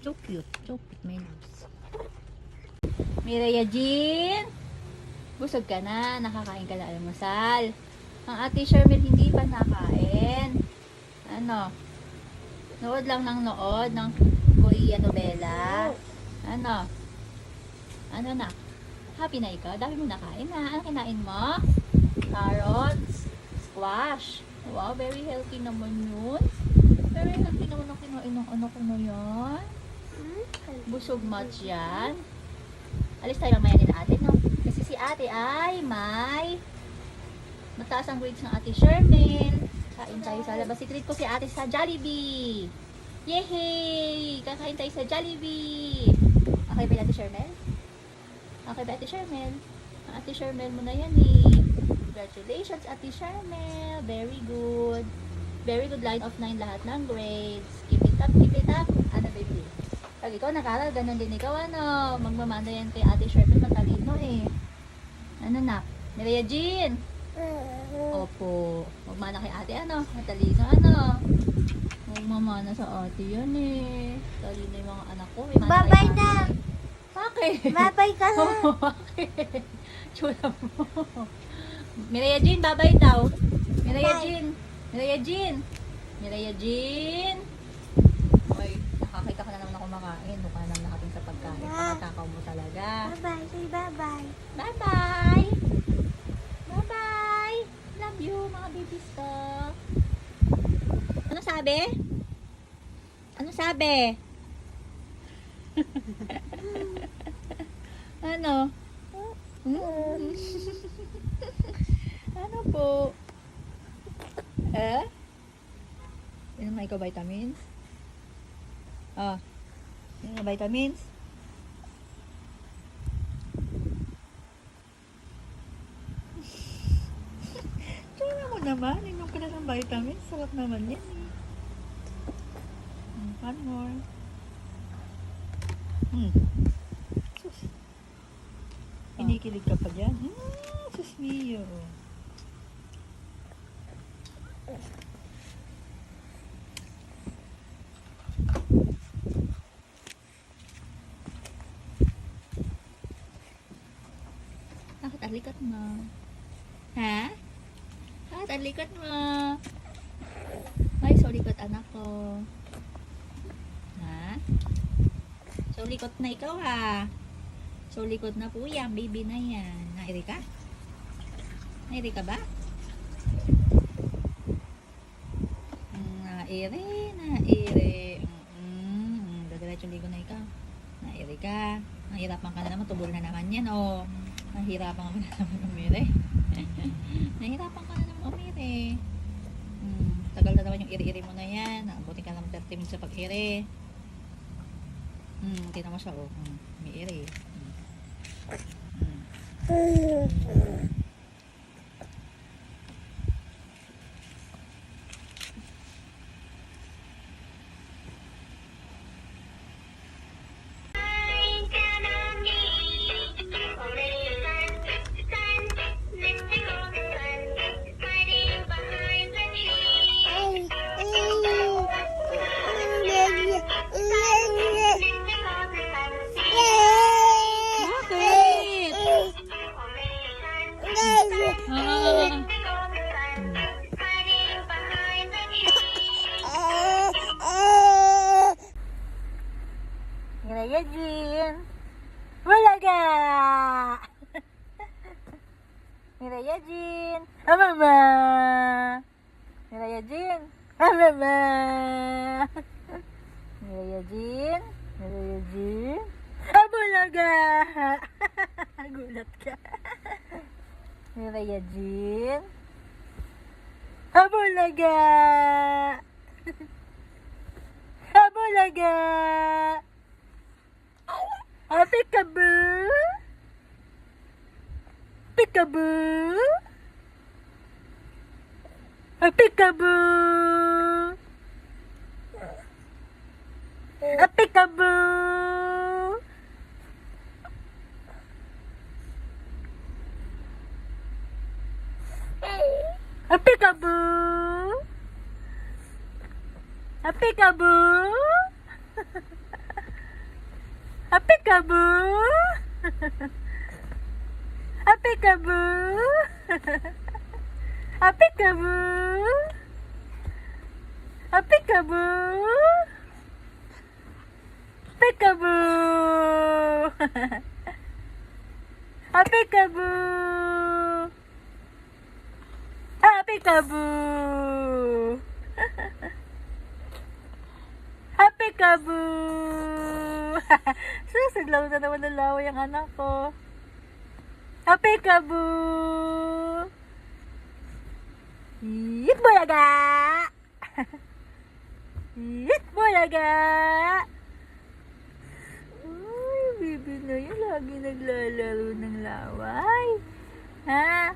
So cute. So cute, my loves. Mireya Jean! Busog ka na. Nakakain ka na almusal. Ang ate Shermel hindi pa nakain. Ano? Nood lang ng nood ng Korea novela. Ano? Ano na? Happy na ikaw? Dami mo nakain na. Ano kinain mo? Carrots, squash. Wow, very healthy naman yun. Very healthy naman ang kinain ng anak ko na yan. Busog much yan. Alis tayo mamaya nila ate, no? Kasi si ate ay may mataas ang grades ng ate Shermel. Kain tayo sa labas. I-treat ko si ate sa Jollibee. Yehey! Kakain tayo sa Jollibee. Okay ba ate Shermel? Okay ba ate Shermel? Ang ate Shermel mo na yan eh. Congratulations ate Shermel. Very good. Very good line of 9 lahat ng grades. Keep it up, keep it up. Ano baby? Pag ikaw nag-aral, ganun din ikaw ano. Magmamanda yan kay ate Shermel. Matalino eh. Ano na? Mireya Jean? Opo. Magmana kay ate ano? Matalino ano? Magmamana sa ate yan eh. Talino yung mga anak ko. Babay na! Bakit? Babay ka na! Bakit? Chula mo. Mireya Jean, babay daw. Mireya Bye. Jean. Mireya Jean. Mireya Jean. Ay, nakakita ka na naman ako kumakain. Mukha naman nakating sa pagkain. Pakatakaw mo talaga. Bye-bye, say bye-bye. Bye-bye. Bye-bye. Love you, mga babies ko. Ano sabi? Ano sabi? Ano? Ano po? Inom na ikaw vitamins? Inom na vitamins? Tingnan mo naman, inom ka na ng vitamins. Sarap naman yan eh. One more. Sus. Kinikilig ka pa dyan. Sus mio. Bakit alikat mo? Ha? Bakit alikat mo? Ay, sorry kot anak ko. Ha? So, likot na ikaw ha. So, likod na po yan. Baby na yan. Nairi ka? Nairi ka ba? Nairi, nairi. Dadiretso ligo na ikaw. Nairi ka. Nahirapan ka na naman. Tubol na naman yan. Oh. Nahirapan ka na naman umiri. Nahirapan ka na naman umiri. Tagal na naman yung iri-iri mo na yan. Abutin ka naman 30 minutes sa pag-iri. Tingnan mo siya. Oh. May iri. Mireya Jean. Walaga! Mireya Jean. Mama! Mireya Jean. Mama! Mireya Jean. Mireya Jean. Walaga! Gulat ka. Mireya Jean. Walaga! Walaga! Peekaboo! Peekaboo! Peekaboo! Peekaboo! Peekaboo! Peekaboo! Peekaboo! Peekaboo! Peekaboo! Peekaboo! Peekaboo! Peekaboo! Peekaboo! Peekaboo! Susiglaw na naman ng laway ang anak ko. Peekaboo! Yit bulaga! Yit bulaga! Ay, baby na yun. Lagi naglalaro ng laway. Ha?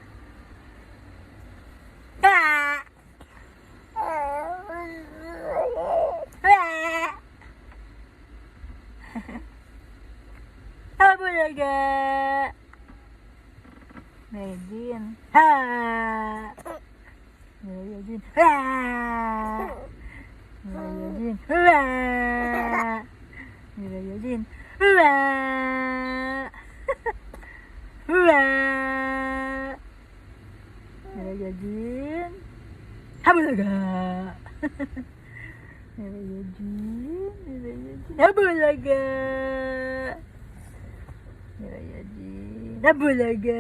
Ha? Bulaga! Medin. Ha! Medin. Ha! Medin. Ha! Medin. Ha! Ha! Medin. Habulaga! Medin. Habulaga! Nabulaga.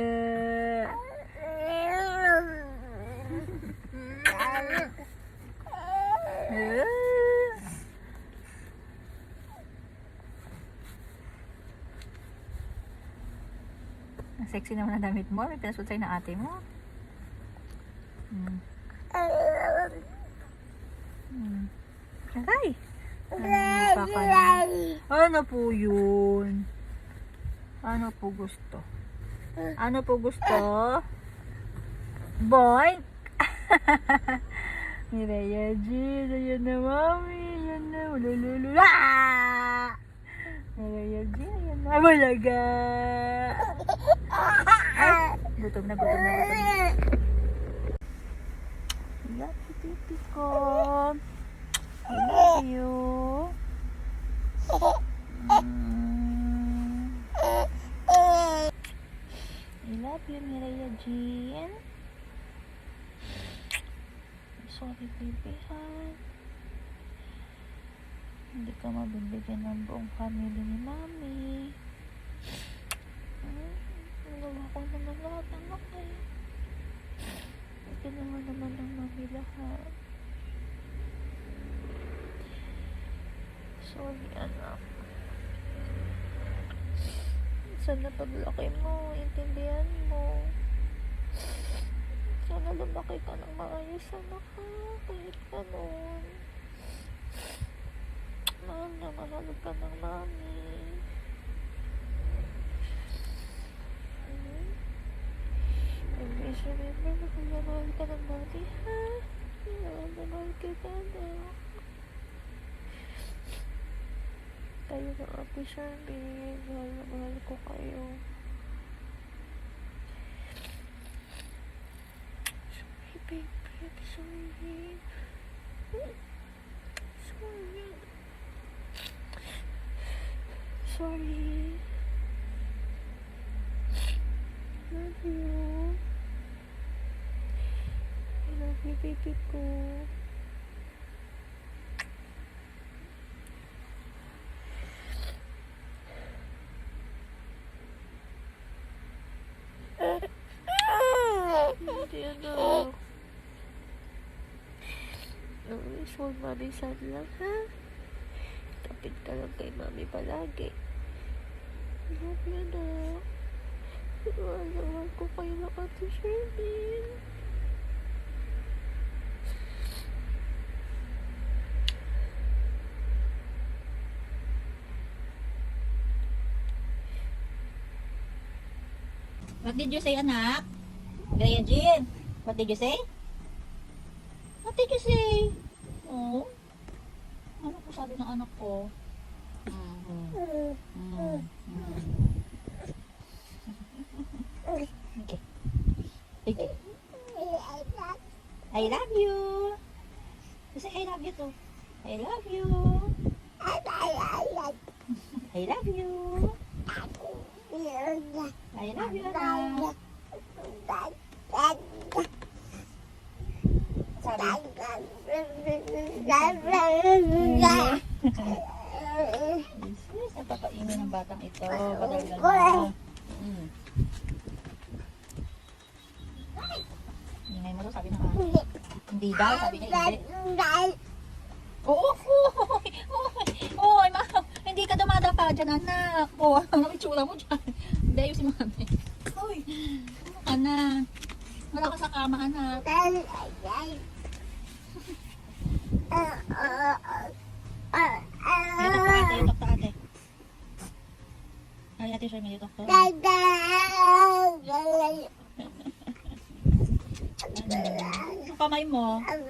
Ang sexy naman ang damit mo. May pinasuot sa'yo ng ate mo. Aray! Ano po yun? Ano po gusto? Ano po gusto? Boink! Mireya G, ayan na mami, ayan na, ulululula! Mireya G, ayan na, bulaga! Ay, gutom na, gutom na, gutom na. I love you, titi ko. I love you. I love you, Mireya Jean. I'm sorry, baby, ha? Hindi ka mabibigyan ng buong family ni Mami. Nagawa ko naman lahat, anak, eh. Ginawa naman ng Mami lahat. Sorry, anak. Sana paglaki mo, intindihan mo. Sana lumaki ka ng maayos, anak, ha? Kahit ganun. Mahal na mahal ka ng Mami. Always remember na kung mahal ka ng Mami, ha? Mahal kita, anak. Kayo na Ate Charmaine. Mahal na mahal ko kayo. Sorry, baby. I'm sorry. Sorry. Sorry. Love you. I love you, baby ko. Hindi, anak. Always hold Mami sad lang, ha? Kapit ka lang kay Mami palagi. Love you, anak. Mahal ko kayo na Ate Charmaine. What did you say, anak? Mireya Jean, what did you say? What did you say? Oh, ano po sabi ng anak ko? Okay. Okay. I love you. Say I love you too. I love you. I love you. I love you, anak. Sabi. Yes, napapaingay ng batang ito. Padalgal mo. Ingay mo daw, sabi na hindi daw, sabi niya hindi. Oo, ma, hindi ka dumadapa dyan, anak. Oo, ano itsura mo dyan? Hindi, ayusin mo kami. Uy, ano ka na? Wala ka sa kama, anak. Yutok to ate. Ay, ate Sherman, yutok to. Ang kamay mo. Ay.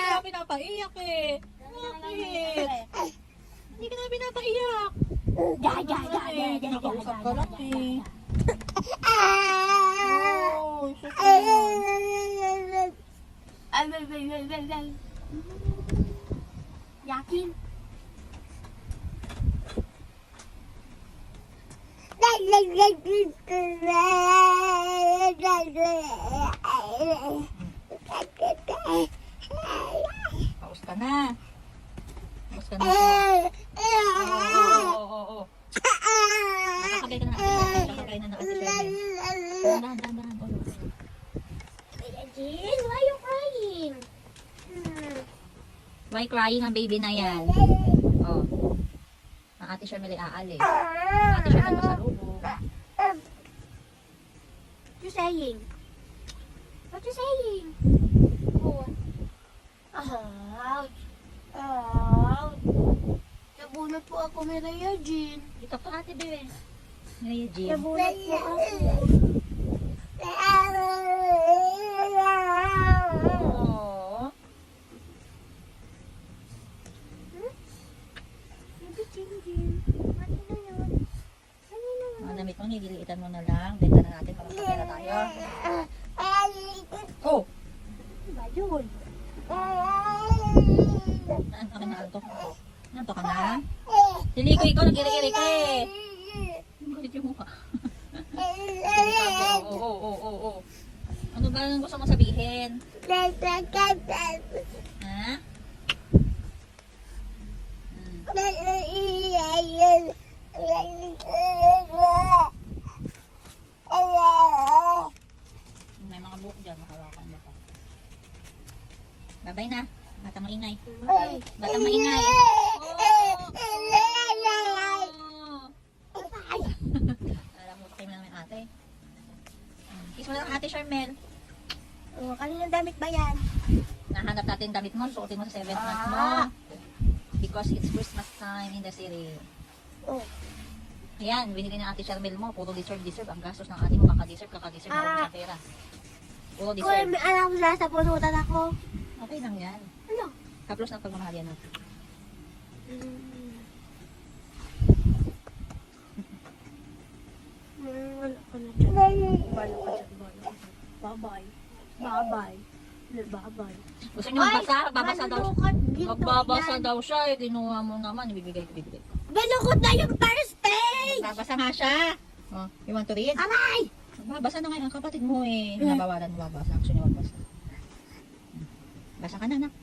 Bakit pinapaiyak eh? Bakit? Hindi ka na pinapaiyak. Nakausap ka lang eh. Oh, Yakin. Paus ka na. Paus ka na. Oo. Nakakagay ka na. Nakakagay na ng ate Sherman. Dahan. Jean, why you crying? Why crying ang baby na yan? Oh. Ang ate Sherman ay aalis. Ate Sherman masalubong. What you saying? What you saying? Oh. Ouch. Ouch. Nabunot po ako ni Rhea Jean. Dito pa ate bebe. Ngayon, Jim. Nabunot po ako. Oh. Baby Jean. Ano yun? Mga damit mo, nililiitan mo na lang. Benta na natin para kapera tayo. Oh! Ba yun? Naantok ka. Naantok ka na? Siliko ikaw, nagkiri-kiri ka eh. Kulit yung mukha. Oo. Ano ba ang gusto mong sabihin? Ha? May mga buhok dyan, makawakan mo pa. Babay na. Batang maingay. Batang maingay. Alam mo, tayo mo namin ate. Kiss mo lang ate Charmel. Oh, kaninong damit ba yan? Nahanap natin damit mo, suotin mo sa 7th month mo. Because it's Christmas time in the city. Oh. Ayan, binili ng ate Charmel mo. Puro deserve. Ang gastos ng ate mo, kaka-deserve. Naubos ang pera. Puro Kung deserve. may alam ko sa punutan ako. Okay lang yan. Ano? Kaplos ng pagmamahal yan. Wala ka na dyan. Bala ka dyan. Bye-bye. Gusto niyo magbasa? Magbabasa daw. Magbabasa Yan. daw siya. Eh, kinuha mo naman. Ibibigay. Balukot na yung first page! Magbabasa nga siya. Oh, you want to read? Aray! Magbabasa na ngayon ang kapatid mo eh. Nabawalan mo magbabasa. Gusto niyo magbasa. Basa ka na, anak.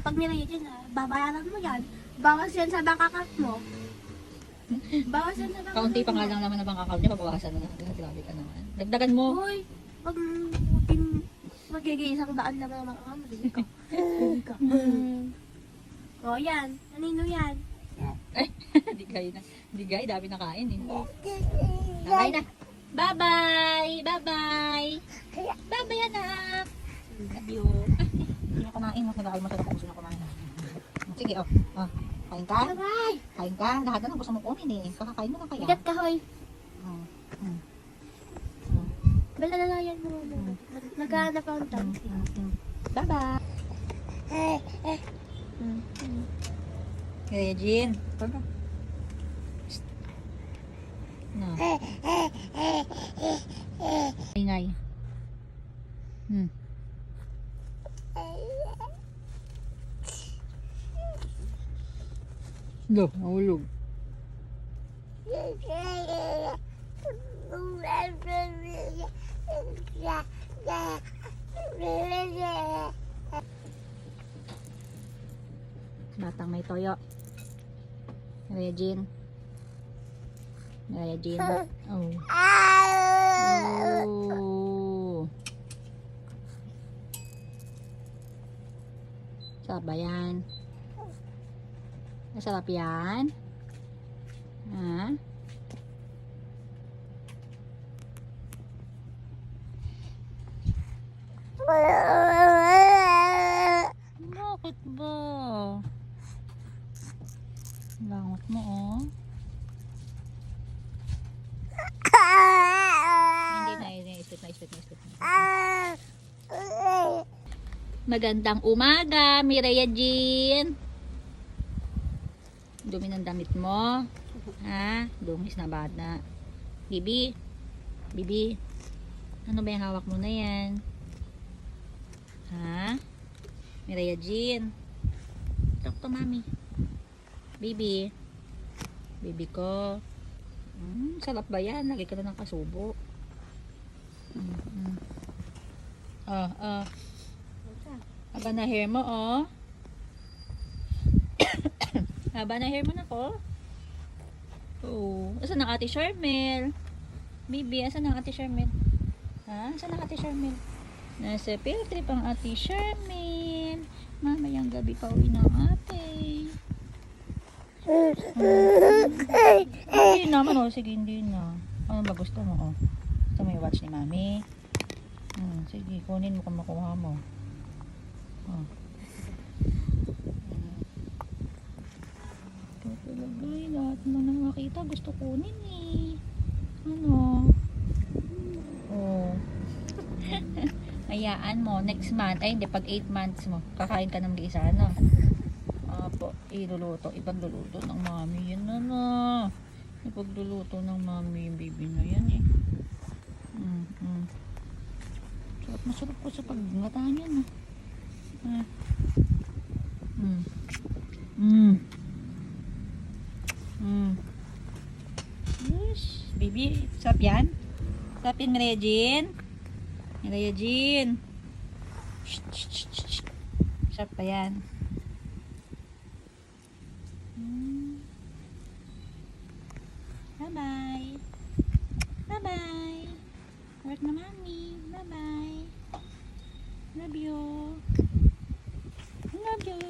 Pag nilagay dyan, babayaran mo yan. Bawas yan sa bank account mo. Bawas yan sa bank Kaunti pa account nga lang naman ang bank account niya. Mabawasan mo na. Grabe ka naman. Dagdagan mo. Hoy, pag magiging isang daan naman ang bank account mo, hindi ka. O yan, kanino yan? Digay. Dami na kain eh. Bye na. Bye-bye. Bye-bye, anak. Love you. Hindi na kumain. Mas nag-aaral mo sa kung gusto na kumain. Sige, oh. Kain ka? Bye-bye! Kain ka? Lahat na lang gusto mo kunin eh. Kakakain mo na kaya. Bigat ka, hoy. Oh. Malalayan mo muna. Naghahanap akong tansi. Bye-bye. Kaya Jean. Pagka. No. Ingay. Look, nahulog. Batang may toyo. Kaya Jean. Kaya Jean. Oh. Oh. Sarap ba yan? Masarap yan? Ha? Bakit ba? Langot mo, oh. Hindi na. Magandang umaga, Mireya Jean. Dumi ng damit mo. Ha? Dungis na bata. Bibi. Bibi. Ano ba yung hawak mo na yan? Ha? Mireya Jean. Talk to mami. Bibi. Bibi ko. Sarap ba yan? Lagi ka na ng kasubo. Haba na hair mo, oh. Haba na hair mo na ko. Oo. Asan ang ate Charmel? Bibi, asan ang ate Charmel? Ha? Asan ang ate Charmel? Nasa field trip ang ate Charmel. Mamayang gabi pa uwi ng ate. Hindi naman, oh. Sige, hindi na. Ano ba gusto mo, oh? Gusto mo yung watch ni mami? Sige, kunin mo kung makuha mo. Oh. Talaga, lahat mo nang makita gusto kunin eh. Ano? Oh. Hayaan mo, next month, ay hindi, pag 8 months mo, kakain ka ng isa, ano? Apo, ipagluluto ng mami, yan na. Ipagluluto ng mami yung baby na yan eh. Masarap po sa paglataan yan, oh. Yes, baby, sarap yan? Sarap yan, Mireya Jean? Mireya Jean. Sarap pa yan. Bye-bye. Bye-bye. Work na mami. Bye-bye. Love you. Love you.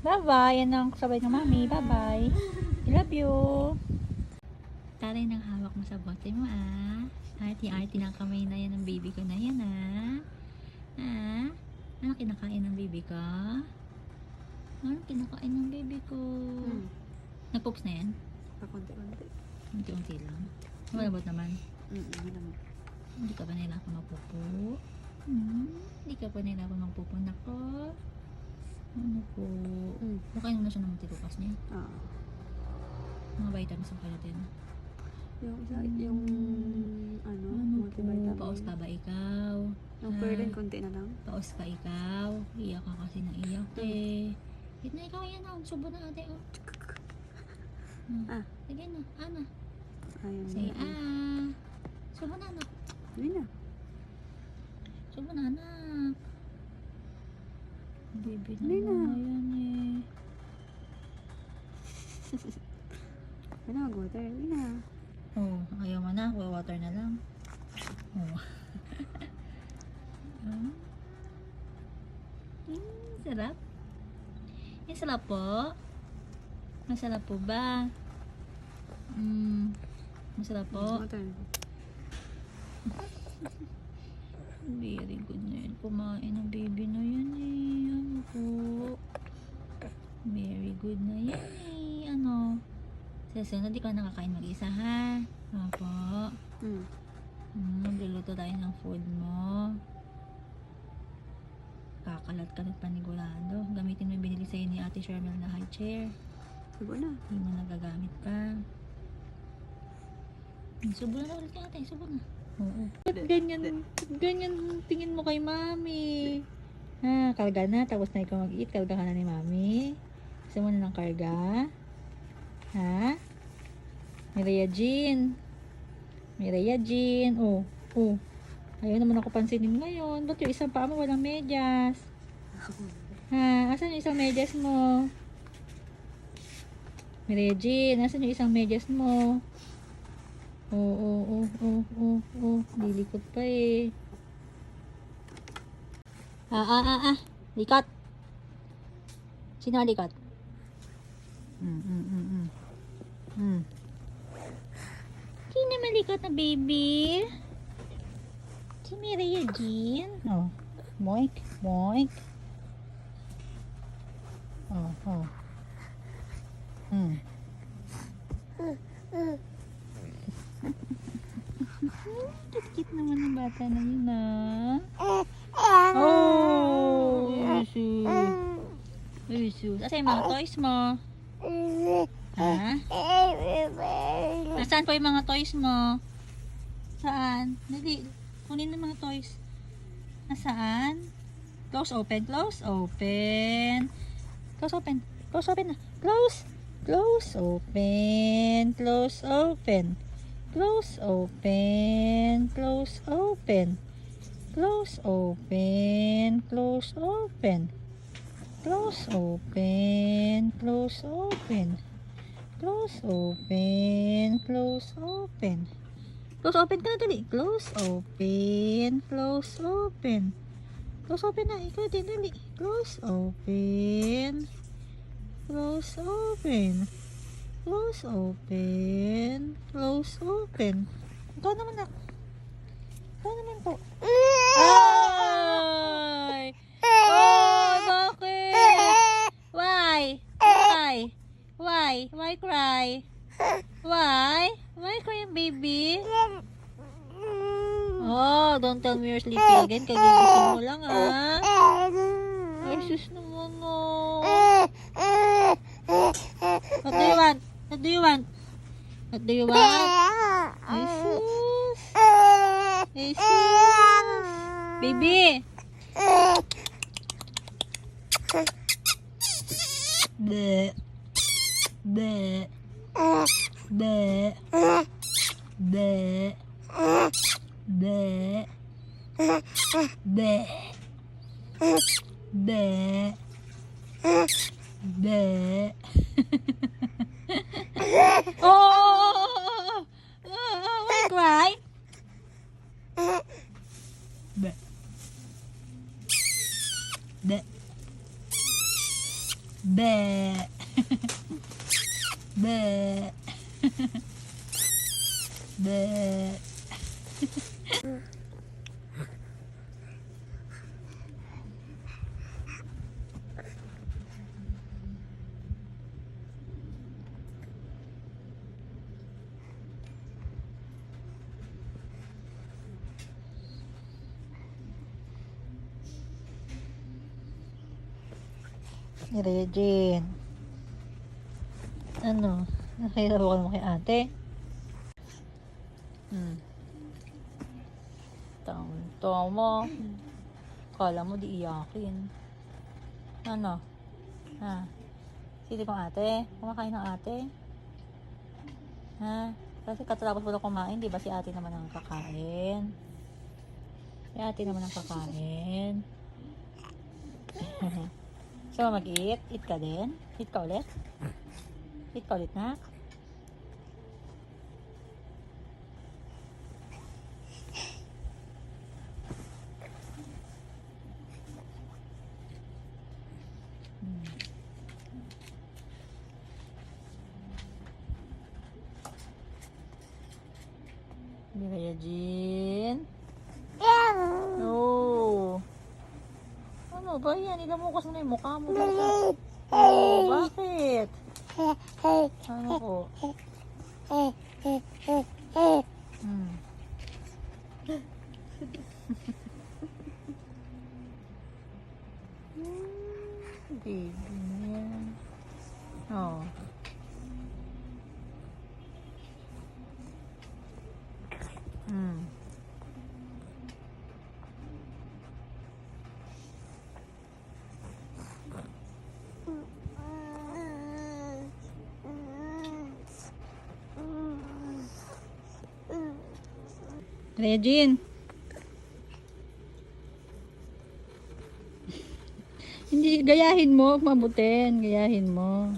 Bye-bye. Yan ang sabay ng mami. Bye-bye. I love you. Taray ng hawak mo sa bote mo, ah. Arty-arty ng kamay na yan ng baby ko na yan, ah. Ah? Ano kinakain ng baby ko? Ano kinakain ng baby ko? Nag-poops na yan? Pakunti-kunti. Unti-unti lang. Malabot naman. Malamot. Hindi ka ba nahirapan magpupo? Hindi ka ba nahirapan magpupo? Nako. Ano po? Makain mo na siya ng titukas niya. Oo. Mga vitamins ang natin. Yung isa, yung ano, Ano po? multivitamin. Paos ka ba ikaw? Yung Perlin, konti na lang. Paos ka ikaw? Iyak ka kasi na iyak eh. Hit na ikaw yan oh. Subo na ate oh. Ah. Sige na. Ana. Ayun. Say ah. Subo na anak. Hindi na. Subo na anak. Baby na Hindi na. yan eh. Ano, mag-water. Hindi na. Oh, ayaw mo na. Water na lang. Oh. Sarap. Sarap po. Masarap po ba? Masarap po. Water. Very good na yan. Kumain ng baby na yan eh. Ano po? Very good na yan eh. Ano? Sa sunod, di ka nakakain mag-isa ha? Opo. Magluluto tayo ng food mo. Kakalat-kalat panigurado. Gamitin mo yung binili sa'yo ni Ate Shermel na high chair. Subo na. Hindi mo nagagamit pa. Subo na ulit ka ate. Subo na. Oo. Ba't ganyan tingin mo kay mami? Ha, karga na. Tapos na ikaw mag-eat. Karga ka na ni mami. Gusto mo na ng karga? Ha? Mireya Jean. Mireya Jean. Oh. Ayaw naman ako pansinin ngayon. Ba't yung isang paa mo walang medyas? Ha? Asan yung isang medyas mo? Mireya Jean, asan yung isang medyas mo? Lilikot pa eh. Likot. Sino ang likot? Sino malikot na baby? Si Mireya Jean. Oh. Moink. Moink. Oh. Kit-kit naman ng bata na yun ah. Oh, Jesus. Asa yung mga toys mo? Ha? Nasaan po yung mga toys mo? Saan? Dali, kunin ng mga toys. Nasaan? Close, open, close, open. Close, open. Close, open na. Close. Close, open. Close, open. Close, open. Close, open. Close, open. Close, open. Close, open. Close, open. Close, open. Close, open. Close, open ka na dali. Close, open. Close, open. Close, open na. Ikaw din dali. Close, open. Close, open. Close, open. Close, open. Ikaw naman na. Ikaw naman po. Ay! Oh, bakit? Why? Why? Why? Why cry? Why? Why cry, baby? Oh, don't tell me you're sleeping again. Kagigising mo lang, ah. Ay, sus naman, oh. What do you want? What do you want? What do you want? Ay, sus. Ay, sus. Baby. Bleh. Bleh. Bleh. Bleh. Bleh. Bleh. Bleh. Bleh. Oh! Why cry? Bleh. Bleh. Bleh. Bleh. Bleh. Ni Regine. Ano? Nakahirapan mo kay ate? Tawa mo. Kala mo di iyakin. Ano? Ha? Sili kong ate? Kumakain ng ate? Ha? Kasi katapos mo na kumain, di ba si ate naman ang kakain? Si ate naman ang kakain. So, mag-eat? Eat ka din? Eat ka ulit? Eat ka ulit, nak? Hindi kaya, Jean? No. Ano ba yan? Ilamukas mo na yung mukha mo. Bakit? Ano po? Baby yan. Oh. Regine. Hindi, gayahin mo, mabutin. Gayahin mo.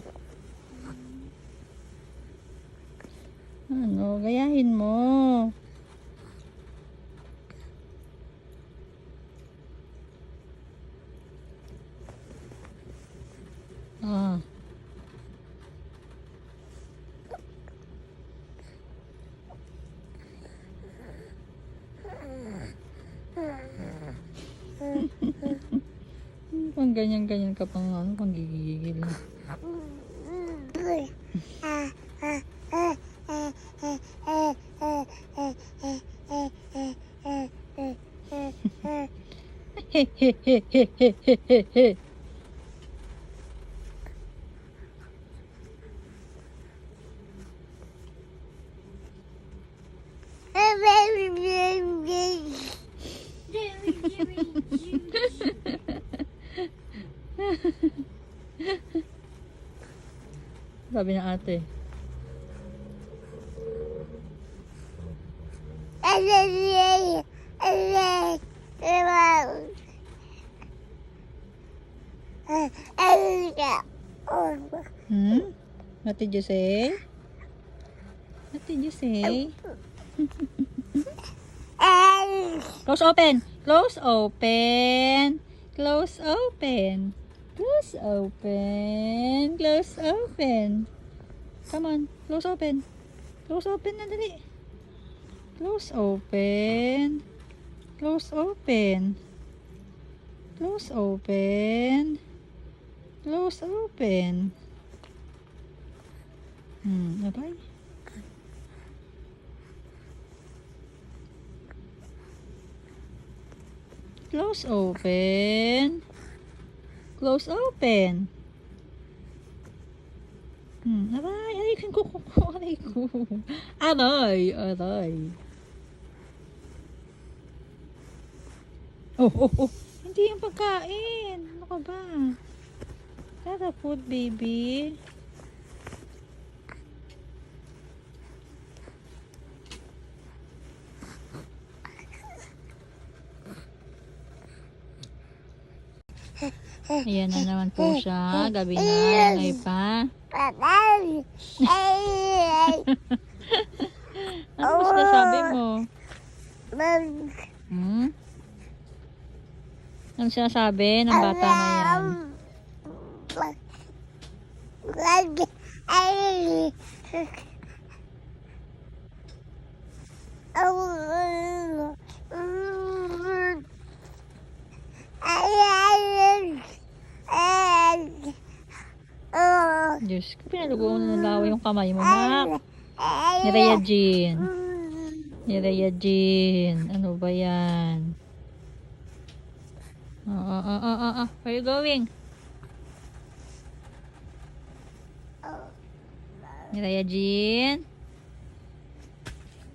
Ano, gayahin mo. Ah. Pang ganyan-ganyan ka pang ano, pang gigigil. Sabi ng ate. What did you say? What did you say? Close open. Close open. Close open. Close open. Close open. Come on. Close open. Close open na dali. Close open. Close open. Close open. Close open. Abay. Close open. Close open. Aray, aray ko, aray ko. Aray, aray. Oh. Hindi yung pagkain. Ano ka ba? That's a food, baby. Ayan na naman po siya. Gabi na. Ngay pa. Ano ba sinasabi mo? Ano sinasabi ng bata na yan? Diyos ko, pinalugo na ng laway yung kamay mo, Nak. Ni Rhea Jean. Ni Rhea Jean. Ano ba yan? Where are you going? Miraya Jean.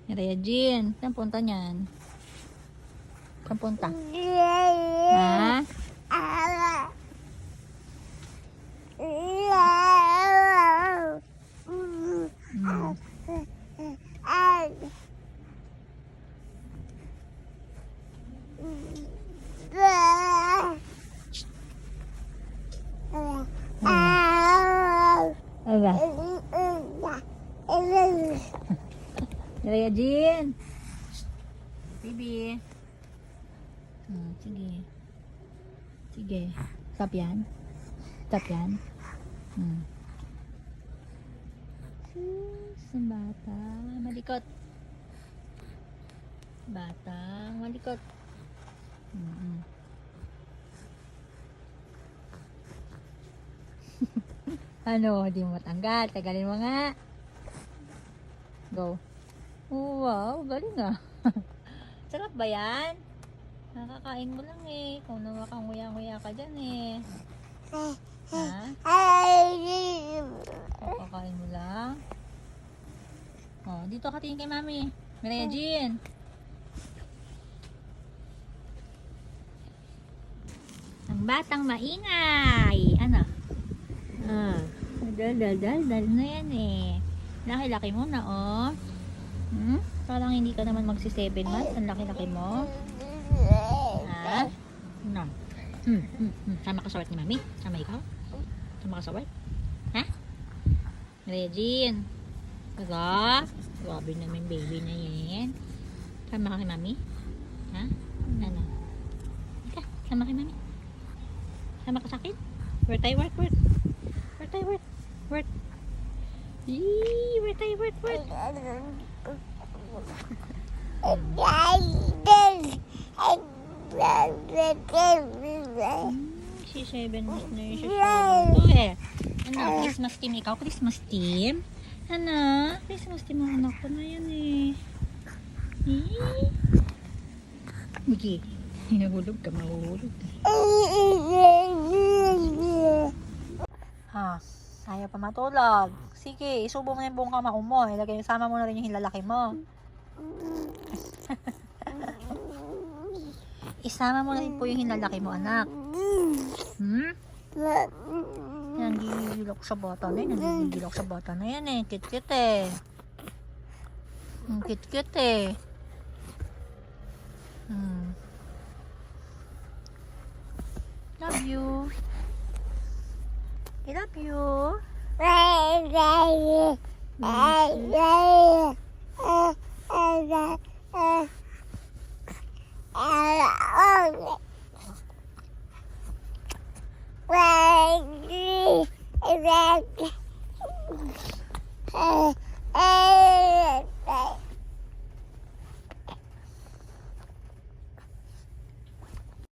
Miraya Jean. Saan punta niyan? Saan punta? Ha? Hmm. Aba. Miraya Jean. Bibi. Sige. Sige. Stop yan. Stop yan. Sus, ang bata. Malikot. Bata. Malikot. Ano, di mo matanggal. Tagalin mo nga. Go. Oh, wow, galing ah. Sarap ba yan? Nakakain mo lang eh. Kung namakanguya-nguya ka dyan eh. Ha? Nakakain mo lang. Oh, dito ka tingin kay mami. Miraya Jean. Ang batang maingay. Ano? Dal na yan eh. Laki-laki mo na oh. Parang hindi ka naman magsi 7 months. Ang laki-laki mo. Ha? No. Sama ka sa work ni mami? Sama ikaw? Sama ka sa work? Ha? Miraya Jean. Baga? Grabe naman baby na yan. Sama ka kay mami? Ha? Ano? Ika, sama kay mami? Sama ka sa akin? Work tayo, work. Work tayo, work. Work. Yee, work tayo, work. Si 7 months na yun siya. Ito eh. Ano, Christmas team ikaw? Christmas team? Ano? Christmas team ang anak ko na yan eh. Miki, hinahulog ka, mahuhulog ka. Ayaw pa matulog. Sige, isubo mo na yung buong kamao mo. Ilagay, sama mo na rin yung hilalaki mo. Isama mo na rin po yung hinlalaki mo, anak. Nagigilok sa bata na yan. Nagigilok sa bata na yan eh. Kit-kit eh. Kit-kit eh. Love you. I love you.